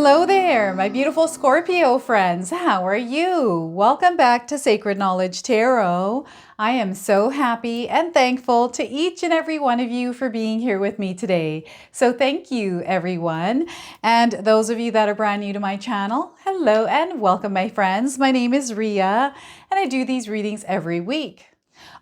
Hello there, my beautiful Scorpio friends. How are you? Welcome back to Sacred Knowledge Tarot. I am so happy and thankful to each and every one of you for being here with me today. So thank you, everyone. And those of you that are brand new to my channel, hello and welcome, my friends. My name is Ria, and I do these readings every week.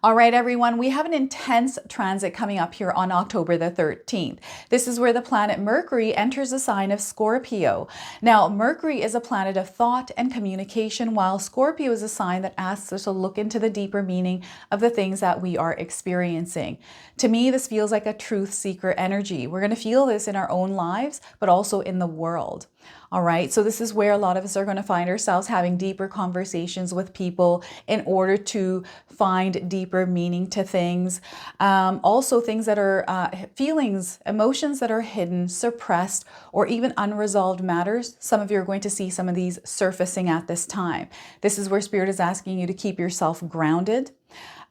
All right, everyone, we have an intense transit coming up here on October the 13th. This is where the planet Mercury enters the sign of Scorpio. Now, Mercury is a planet of thought and communication, while Scorpio is a sign that asks us to look into the deeper meaning of the things that we are experiencing. To me, this feels like a truth seeker energy. We're going to feel this in our own lives, but also in the world. All right, so this is where a lot of us are going to find ourselves having deeper conversations with people in order to find deeper meaning to things. Also things that are feelings, emotions that are hidden, suppressed, or even unresolved matters. Some of you are going to see some of these surfacing at this time. This is where Spirit is asking you to keep yourself grounded,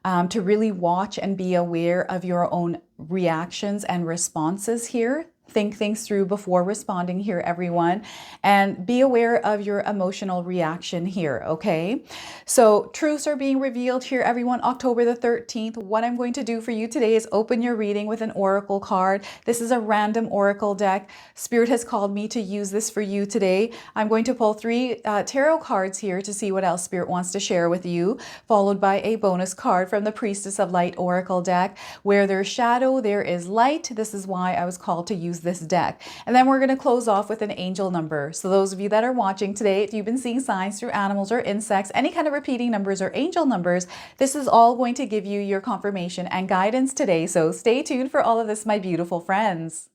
to really watch and be aware of your own reactions and responses here. Think things through before responding here, everyone, and be aware of your emotional reaction here, okay? So truths are being revealed here, everyone, October the 13th. What I'm going to do for you today is open your reading with an oracle card. This is a random oracle deck. Spirit has called me to use this for you today. I'm going to pull three tarot cards here to see what else Spirit wants to share with you, followed by a bonus card from the Priestess of Light oracle deck. Where there's shadow, there is light. This is why I was called to use this deck. And then we're going to close off with an angel number. So those of you that are watching today, if you've been seeing signs through animals or insects, any kind of repeating numbers or angel numbers, this is all going to give you your confirmation and guidance today. So stay tuned for all of this, my beautiful friends.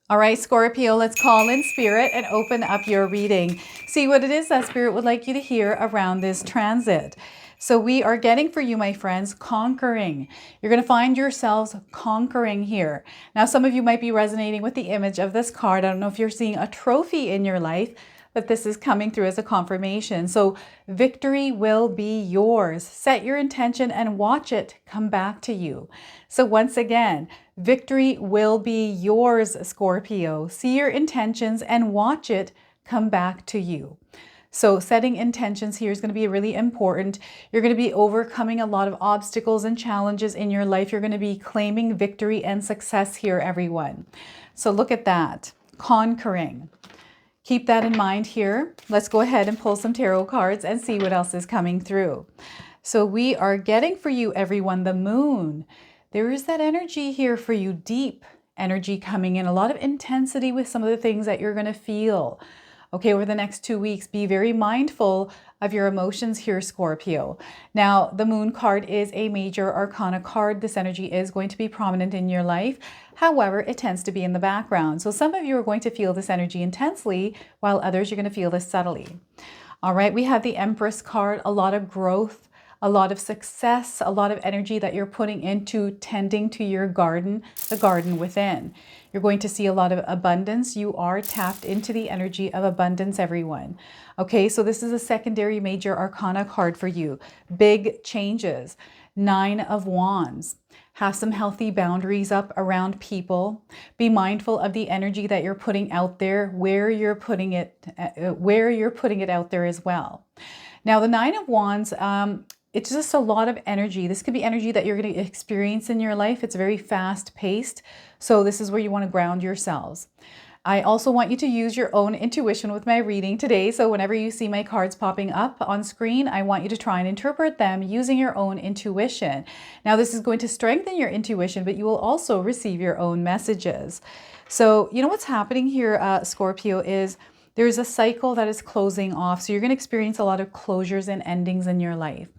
All right, Scorpio, let's call in Spirit and open up your reading. See what it is that Spirit would like you to hear around this transit. So we are getting for you, my friends, conquering. You're going to find yourselves conquering here. Now, some of you might be resonating with the image of this card. I don't know if you're seeing a trophy in your life, but this is coming through as a confirmation. So victory will be yours. Set your intention and watch it come back to you. So once again, victory will be yours, Scorpio. See your intentions and watch it come back to you. So setting intentions here is going to be really important. You're going to be overcoming a lot of obstacles and challenges in your life. You're going to be claiming victory and success here, everyone. So look at that. Conquering. Keep that in mind here. Let's go ahead and pull some tarot cards and see what else is coming through. So we are getting for you, everyone, the moon. There is that energy here for you, deep energy coming in, a lot of intensity with some of the things that you're going to feel. Okay, over the next 2 weeks, be very mindful of your emotions here, Scorpio. Now, the moon card is a major arcana card. This energy is going to be prominent in your life. However, it tends to be in the background. So some of you are going to feel this energy intensely, while others you're going to feel this subtly. All right, we have the Empress card, a lot of growth, a lot of success, a lot of energy that you're putting into tending to your garden, the garden within. You're going to see a lot of abundance. You are tapped into the energy of abundance, everyone. Okay, so this is a secondary major arcana card for you. Big changes. 9 of Wands. Have some healthy boundaries up around people. Be mindful of the energy that you're putting out there, where you're putting it out there as well. Now, the 9 of Wands, it's just a lot of energy. This could be energy that you're going to experience in your life. It's very fast paced. So this is where you want to ground yourselves. I also want you to use your own intuition with my reading today. So whenever you see my cards popping up on screen, I want you to try and interpret them using your own intuition. Now, this is going to strengthen your intuition, but you will also receive your own messages. So you know what's happening here, Scorpio, is there's a cycle that is closing off. So you're going to experience a lot of closures and endings in your life.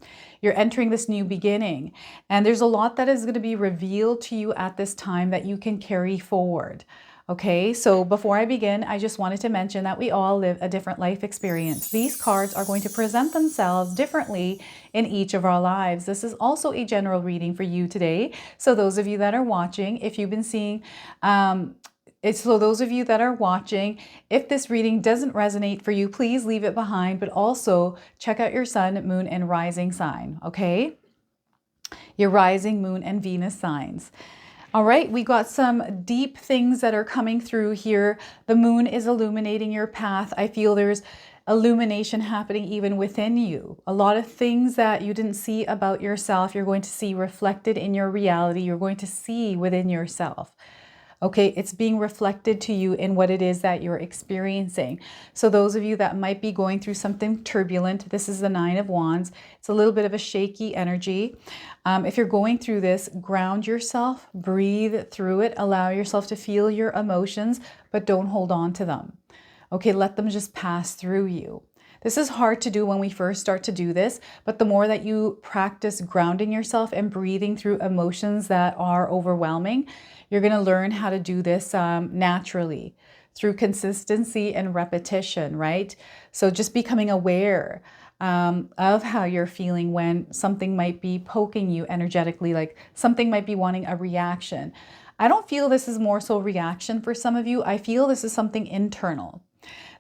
You're entering this new beginning, and there's a lot that is going to be revealed to you at this time that you can carry forward. Okay, so before I begin, I just wanted to mention that we all live a different life experience. These cards are going to present themselves differently in each of our lives. This is also a general reading for you today. So those of you that are watching, if you've been seeing so those of you that are watching, if this reading doesn't resonate for you, please leave it behind, but also check out your sun, moon, and rising sign, okay? Your rising, moon, and Venus signs. All right, we got some deep things that are coming through here. The moon is illuminating your path. I feel there's illumination happening even within you. A lot of things that you didn't see about yourself, you're going to see reflected in your reality. You're going to see within yourself. Okay, it's being reflected to you in what it is that you're experiencing. So those of you that might be going through something turbulent, this is the Nine of Wands. It's a little bit of a shaky energy. If you're going through this, ground yourself, breathe through it, allow yourself to feel your emotions, but don't hold on to them. Okay, let them just pass through you. This is hard to do when we first start to do this, but the more that you practice grounding yourself and breathing through emotions that are overwhelming, you're going to learn how to do this naturally through consistency and repetition, right? So just becoming aware of how you're feeling when something might be poking you energetically, like something might be wanting a reaction. I don't feel this is more so reaction for some of you. I feel this is something internal.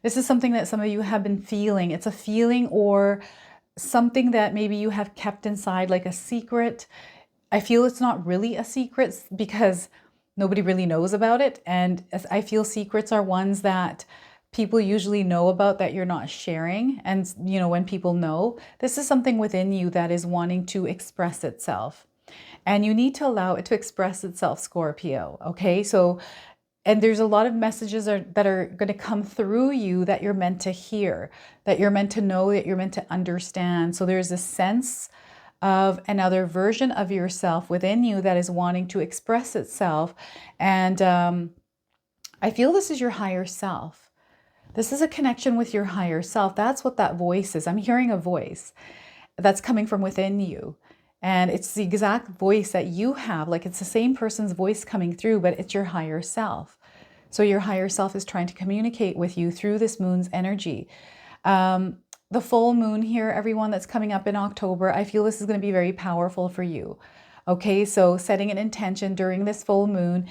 This is something that some of you have been feeling. It's a feeling or something that maybe you have kept inside, like a secret. I feel it's not really a secret because nobody really knows about it. And I feel secrets are ones that people usually know about that you're not sharing. And, you know, when people know, this is something within you that is wanting to express itself. And you need to allow it to express itself, Scorpio. Okay, so and there's a lot of messages that are going to come through you that you're meant to hear, that you're meant to know, that you're meant to understand. So there's a sense of another version of yourself within you that is wanting to express itself. And I feel this is your higher self. This is a connection with your higher self. That's what that voice is. I'm hearing a voice that's coming from within you. And it's the exact voice that you have, like it's the same person's voice coming through, but it's your higher self. So your higher self is trying to communicate with you through this moon's energy. The full moon here, everyone, that's coming up in October, I feel this is going to be very powerful for you. Okay, so setting an intention during this full moon,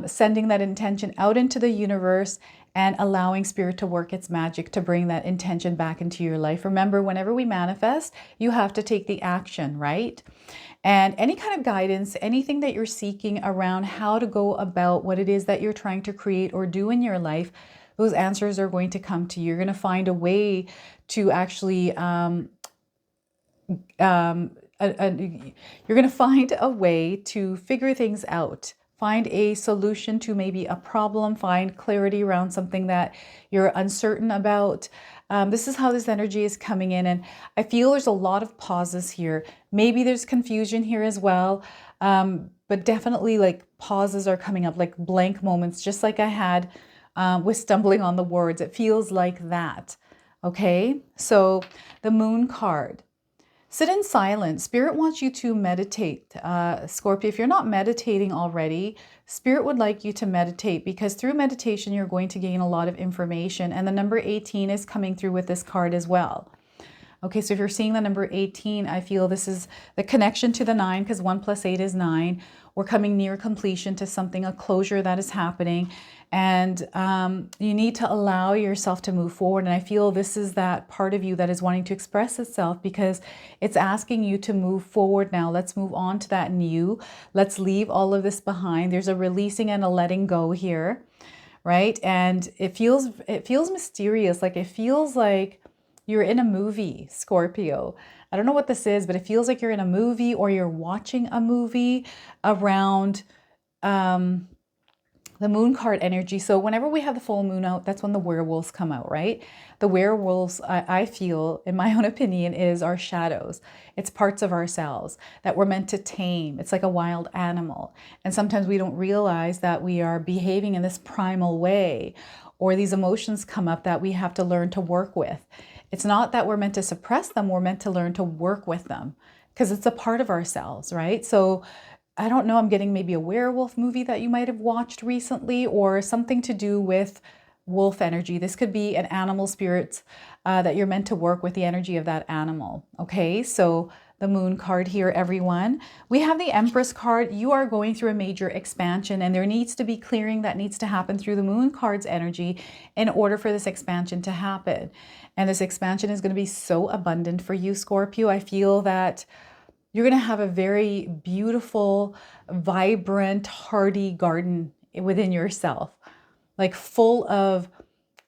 sending that intention out into the universe and allowing spirit to work its magic to bring that intention back into your life. Remember, whenever we manifest, you have to take the action, right? And any kind of guidance, anything that you're seeking around how to go about what it is that you're trying to create or do in your life, those answers are going to come to you. You're going to find a way to actually, you're going to find a way to figure things out. Find a solution to maybe a problem, find clarity around something that you're uncertain about. This is how this energy is coming in. And I feel there's a lot of pauses here. Maybe there's confusion here as well. But definitely like pauses are coming up, like blank moments, just like I had with stumbling on the words. It feels like that. Okay, so the moon card. Sit in silence. Spirit wants you to meditate. Scorpio, if you're not meditating already, Spirit would like you to meditate because through meditation, you're going to gain a lot of information. And the number 18 is coming through with this card as well. Okay, so if you're seeing the number 18, I feel this is the connection to the 9 because 1 + 8 is 9. We're coming near completion to something, a closure that is happening. And you need to allow yourself to move forward. And I feel this is that part of you that is wanting to express itself because it's asking you to move forward now. Let's move on to that new. Let's leave all of this behind. There's a releasing and a letting go here, right? And it feels mysterious. Like it feels like you're in a movie, Scorpio. I don't know what this is, but it feels like you're in a movie or you're watching a movie around the moon card energy. So whenever we have the full moon out, that's when the werewolves come out, right? The werewolves, I feel, in my own opinion, is our shadows. It's parts of ourselves that we're meant to tame. It's like a wild animal. And sometimes we don't realize that we are behaving in this primal way, or these emotions come up that we have to learn to work with. It's not that we're meant to suppress them. We're meant to learn to work with them because it's a part of ourselves, right? So I don't know, I'm getting maybe a werewolf movie that you might have watched recently or something to do with wolf energy. This could be an animal spirit that you're meant to work with the energy of that animal. Okay, so the moon card here, everyone. We have the Empress card. You are going through a major expansion and there needs to be clearing that needs to happen through the moon card's energy in order for this expansion to happen. And this expansion is going to be so abundant for you, Scorpio. I feel that you're going to have a very beautiful, vibrant, hardy garden within yourself, like full of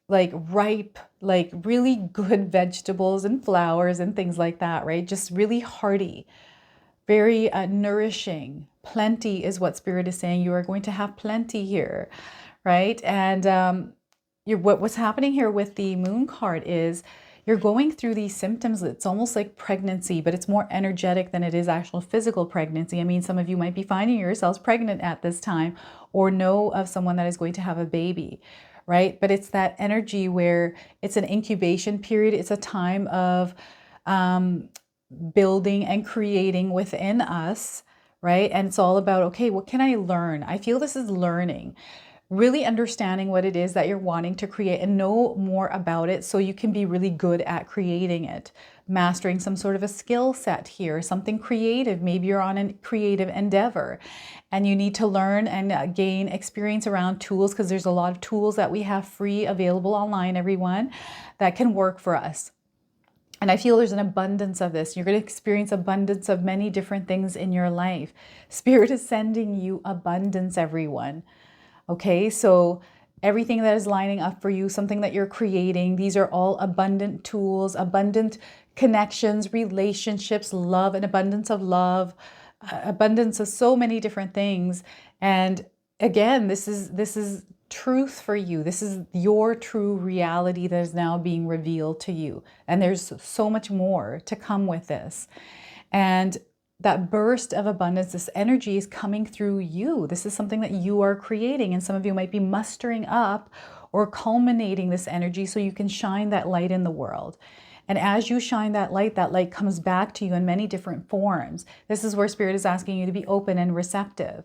like ripe, like really good vegetables and flowers and things like that, right? Just really hearty, very nourishing. Plenty is what Spirit is saying. You are going to have plenty here, right? And what's happening here with the Moon card is you're going through these symptoms. It's almost like pregnancy, but it's more energetic than it is actual physical pregnancy. I mean, some of you might be finding yourselves pregnant at this time or know of someone that is going to have a baby, right? But it's that energy where it's an incubation period. It's a time of building and creating within us, right? And it's all about, okay, what can I learn? I feel this is learning, really understanding what it is that you're wanting to create and know more about it so you can be really good at creating it, mastering some sort of a skill set here, something creative. Maybe you're on a creative endeavor and you need to learn and gain experience around tools, because there's a lot of tools that we have free available online, everyone, that can work for us. And I feel there's an abundance of this. You're going to experience abundance of many different things in your life. Spirit is sending you abundance, everyone. Okay, so everything that is lining up for you, something that you're creating, these are all abundant tools, abundant connections, relationships, love, an abundance of love, abundance of so many different things. And again, this is truth for you. This is your true reality that is now being revealed to you. And there's so much more to come with this. And that burst of abundance, this energy is coming through you. This is something that you are creating. And some of you might be mustering up or culminating this energy so you can shine that light in the world. And as you shine that light comes back to you in many different forms. This is where Spirit is asking you to be open and receptive,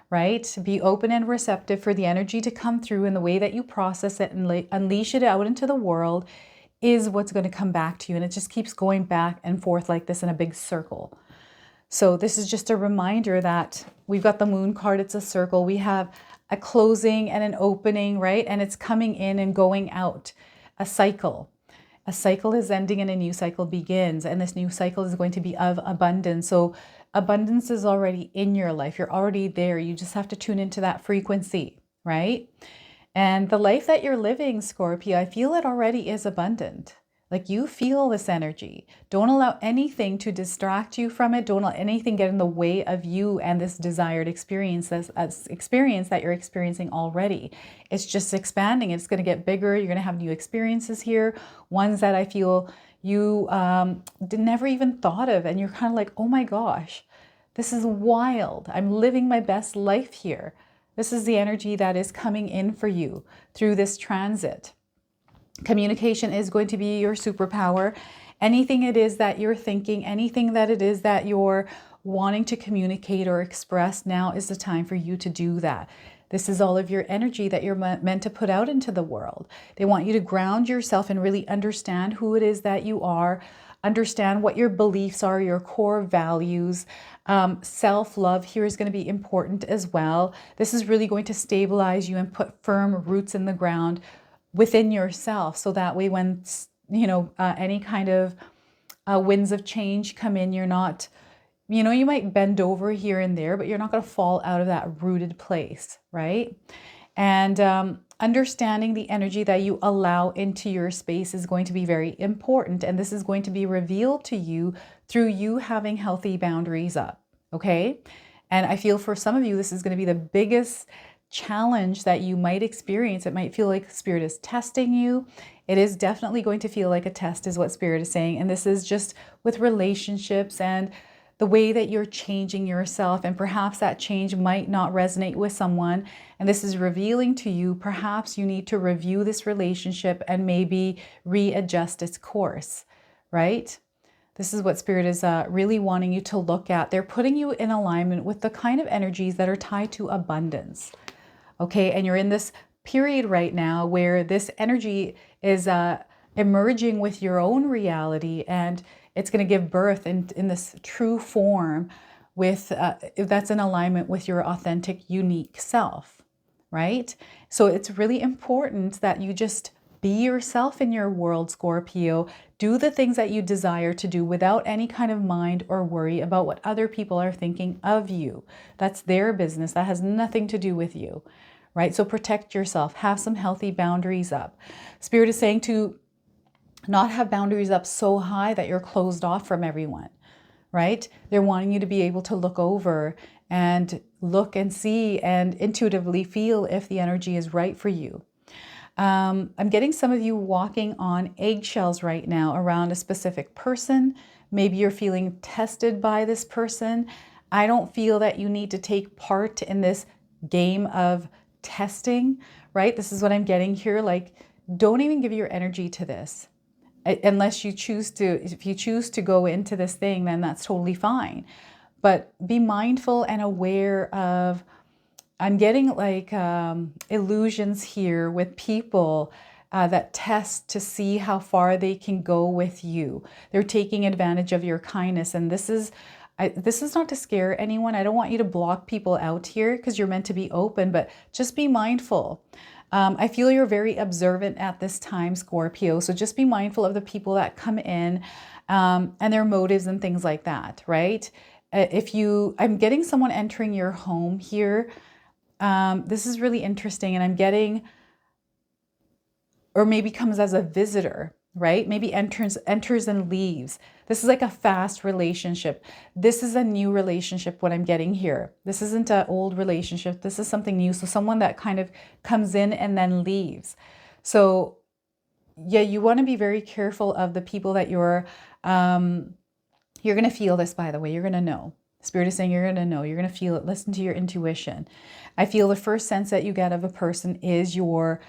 right? Be open and receptive for the energy to come through, and the way that you process it and unleash it out into the world is what's going to come back to you. And it just keeps going back and forth like this in a big circle. So this is just a reminder that we've got the Moon card. It's a circle. We have a closing and an opening, right? And it's coming in and going out, a cycle. A cycle is ending and a new cycle begins. And this new cycle is going to be of abundance. So abundance is already in your life. You're already there. You just have to tune into that frequency, right? And the life that you're living, Scorpio, I feel it already is abundant. Like, you feel this energy. Don't allow anything to distract you from it. Don't let anything get in the way of you and this desired experience, this experience that you're experiencing already. It's just expanding. It's going to get bigger. You're going to have new experiences here, ones that I feel you never even thought of. And you're kind of like, oh my gosh, this is wild. I'm living my best life here. This is the energy that is coming in for you through this transit. Communication is going to be your superpower. Anything it is that you're thinking, anything that it is that you're wanting to communicate or express, now is the time for you to do that. This is all of your energy that you're meant to put out into the world. They want you to ground yourself and really understand who it is that you are, understand what your beliefs are, your core values. Self-love here is going to be important as well. This is really going to stabilize you and put firm roots in the ground within yourself, so that way when any kind of winds of change come in, you're not, you might bend over here and there, but you're not going to fall out of that rooted place, right? And understanding the energy that you allow into your space is going to be very important, and this is going to be revealed to you through you having healthy boundaries up, okay? And I feel for some of you, this is going to be the biggest challenge that you might experience. It might feel like Spirit is testing you. It is definitely going to feel like a test, is what Spirit is saying. And this is just with relationships and the way that you're changing yourself. And perhaps that change might not resonate with someone. And this is revealing to you, perhaps you need to review this relationship and maybe readjust its course, right? This is what Spirit is really wanting you to look at. They're putting you in alignment with the kind of energies that are tied to abundance. Okay, and you're in this period right now where this energy is emerging with your own reality, and it's going to give birth in this true form with that's in alignment with your authentic, unique self, right? So it's really important that you just Be yourself in your world, Scorpio. Do the things that you desire to do without any kind of mind or worry about what other people are thinking of you. That's their business. That has nothing to do with you, right? So protect yourself. Have some healthy boundaries up. Spirit is saying to not have boundaries up so high that you're closed off from everyone, right? They're wanting you to be able to look over and look and see and intuitively feel if the energy is right for you. I'm getting some of you walking on eggshells right now around a specific person. Maybe you're feeling tested by this person. I don't feel that you need to take part in this game of testing, right? This is what I'm getting here. Like, don't even give your energy to this. Unless you choose to, if you choose to go into this thing, then that's totally fine. But be mindful and aware of, I'm getting like illusions here with people that test to see how far they can go with you. They're taking advantage of your kindness. And this is not to scare anyone. I don't want you to block people out here because you're meant to be open, but just be mindful. I feel you're very observant at this time, Scorpio. So just be mindful of the people that come in and their motives and things like that, right? I'm getting someone entering your home here. This is really interesting. And I'm getting, or maybe comes as a visitor, right? Maybe enters and leaves. This is like a fast relationship. This is a new relationship, what I'm getting here. This isn't an old relationship. This is something new. So someone that kind of comes in and then leaves. So yeah, you want to be very careful of the people that you're going to feel this, by the way. You're going to know. Spirit is saying you're going to know. You're going to feel it. Listen to your intuition. I feel the first sense that you get of a person is your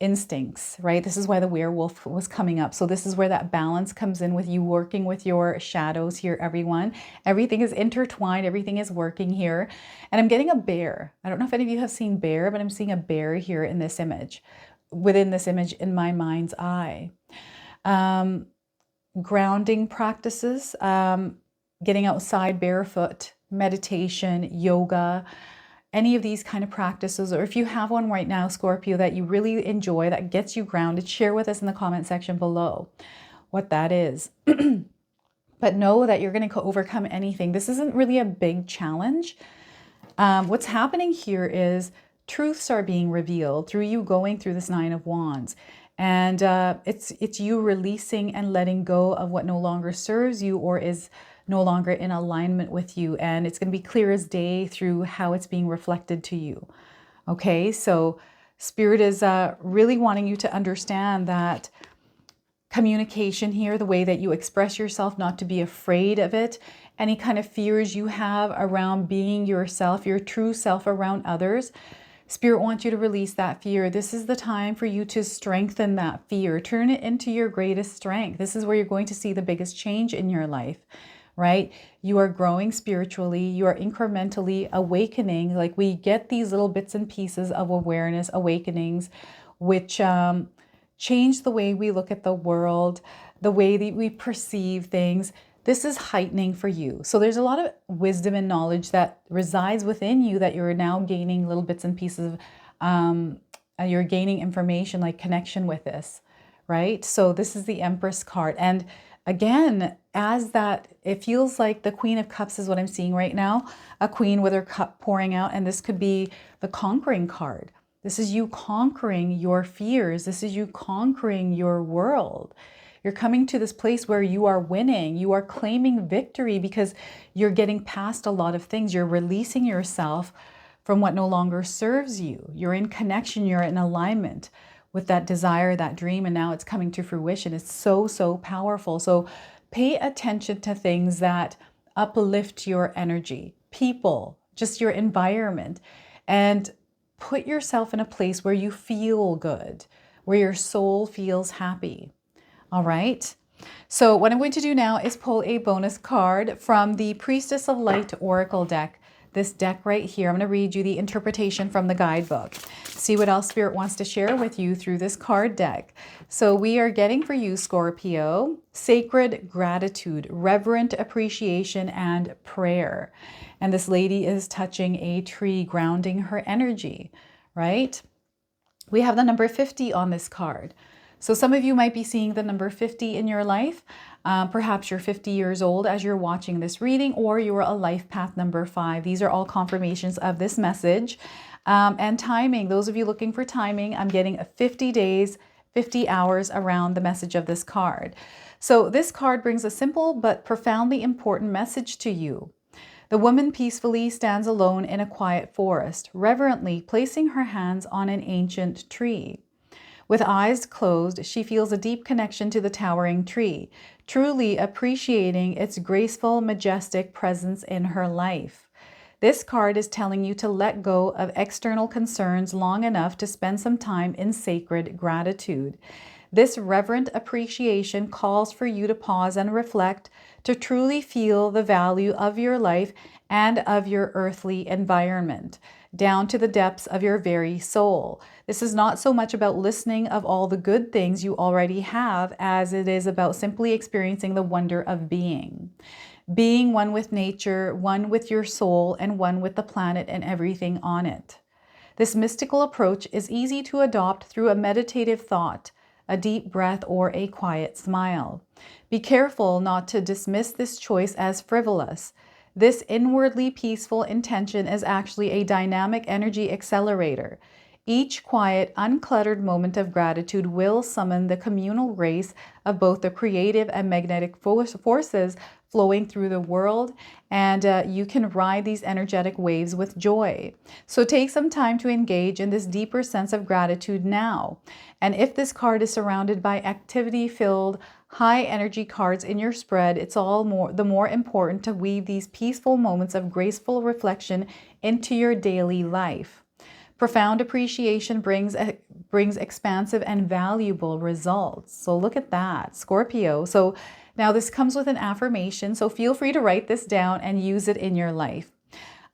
instincts, right? This is why the werewolf was coming up. So this is where that balance comes in with you working with your shadows here, everyone. Everything is intertwined. Everything is working here. And I'm getting a bear. I don't know if any of you have seen bear, but I'm seeing a bear here in this image, within this image in my mind's eye. Grounding practices, getting outside barefoot, meditation, yoga, any of these kind of practices, or if you have one right now, Scorpio, that you really enjoy, that gets you grounded, share with us in the comment section below what that is. But know that you're going to overcome anything. This isn't really a big challenge. What's happening here is truths are being revealed through you going through this Nine of Wands. And it's you releasing and letting go of what no longer serves you or is no longer in alignment with you. And it's going to be clear as day through how it's being reflected to you. Okay, so Spirit is really wanting you to understand that communication here, the way that you express yourself, not to be afraid of it, any kind of fears you have around being yourself, your true self around others. Spirit wants you to release that fear. This is the time for you to strengthen that fear. Turn it into your greatest strength. This is where you're going to see the biggest change in your life, right? You are growing spiritually. You are incrementally awakening. Like we get these little bits and pieces of awareness, awakenings, which change the way we look at the world, the way that we perceive things. This is heightening for you. So there's a lot of wisdom and knowledge that resides within you that you're now gaining little bits and pieces of, you're gaining information like connection with this, right? So this is the Empress card. And again, as that, it feels like the Queen of Cups is what I'm seeing right now, a queen with her cup pouring out. And this could be the conquering card. This is you conquering your fears. This is you conquering your world. You're coming to this place where you are winning. You are claiming victory because you're getting past a lot of things. You're releasing yourself from what no longer serves you. You're in connection. You're in alignment with that desire, that dream, and now it's coming to fruition. It's so, so powerful. So pay attention to things that uplift your energy, people, just your environment, and put yourself in a place where you feel good, where your soul feels happy. All right. So what I'm going to do now is pull a bonus card from the Priestess of Light Oracle deck. This deck right here. I'm going to read you the interpretation from the guidebook. See what else Spirit wants to share with you through this card deck. So we are getting for you, Scorpio, sacred gratitude, reverent appreciation, and prayer. And this lady is touching a tree, grounding her energy, right? We have the number 50 on this card. So some of you might be seeing the number 50 in your life. Perhaps you're 50 years old as you're watching this reading, or you're a life path number 5. These are all confirmations of this message. And timing, those of you looking for timing, I'm getting 50 days, 50 hours around the message of this card. So this card brings a simple but profoundly important message to you. The woman peacefully stands alone in a quiet forest, reverently placing her hands on an ancient tree. With eyes closed, she feels a deep connection to the towering tree, truly appreciating its graceful, majestic presence in her life. This card is telling you to let go of external concerns long enough to spend some time in sacred gratitude. This reverent appreciation calls for you to pause and reflect, to truly feel the value of your life and of your earthly environment, down to the depths of your very soul. This is not so much about listening of all the good things you already have as it is about simply experiencing the wonder of being. Being one with nature, one with your soul, and one with the planet and everything on it. This mystical approach is easy to adopt through a meditative thought, a deep breath, or a quiet smile. Be careful not to dismiss this choice as frivolous. This inwardly peaceful intention is actually a dynamic energy accelerator. Each quiet, uncluttered moment of gratitude will summon the communal grace of both the creative and magnetic forces flowing through the world, and you can ride these energetic waves with joy. So take some time to engage in this deeper sense of gratitude now. And if this card is surrounded by activity-filled, high energy cards in your spread, it's the more important to weave these peaceful moments of graceful reflection into your daily life. Profound appreciation brings expansive and valuable results. So look at that, Scorpio. So now this comes with an affirmation, so feel free to write this down and use it in your life.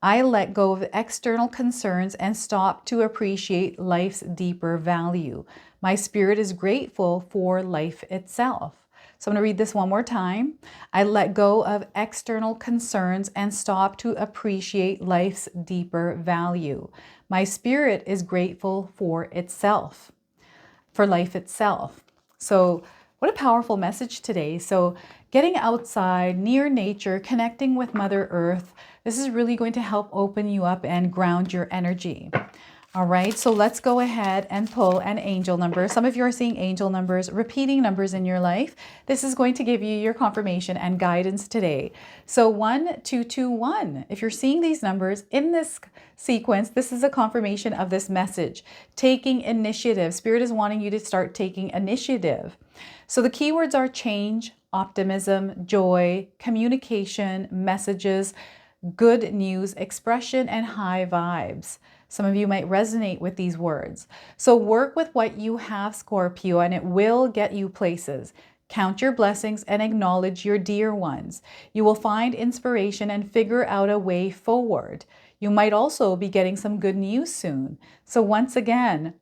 I let go of external concerns and stop to appreciate life's deeper value. My spirit is grateful for life itself. So I'm going to read this one more time. I let go of external concerns and stop to appreciate life's deeper value. My spirit is grateful for itself, for life itself. So what a powerful message today. So getting outside, near nature, connecting with Mother Earth, this is really going to help open you up and ground your energy. All right, so let's go ahead and pull an angel number. Some of you are seeing angel numbers, repeating numbers in your life. This is going to give you your confirmation and guidance today. So 1221, if you're seeing these numbers in this sequence, this is a confirmation of this message. Taking initiative. Spirit is wanting you to start taking initiative. So the keywords are change, optimism, joy, communication, messages, good news, expression, and high vibes. Some of you might resonate with these words. So work with what you have, Scorpio, and it will get you places. Count your blessings and acknowledge your dear ones. You will find inspiration and figure out a way forward. You might also be getting some good news soon. So once again,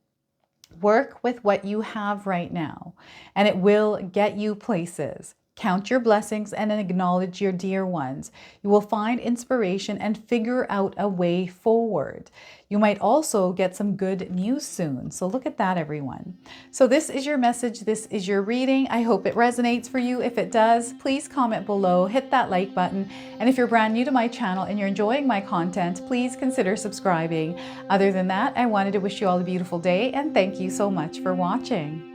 work with what you have right now, and it will get you places. Count your blessings and acknowledge your dear ones. You will find inspiration and figure out a way forward. You might also get some good news soon. So look at that, everyone. So this is your message. This is your reading. I hope it resonates for you. If it does, please comment below, hit that like button. And if you're brand new to my channel and you're enjoying my content, please consider subscribing. Other than that, I wanted to wish you all a beautiful day and thank you so much for watching.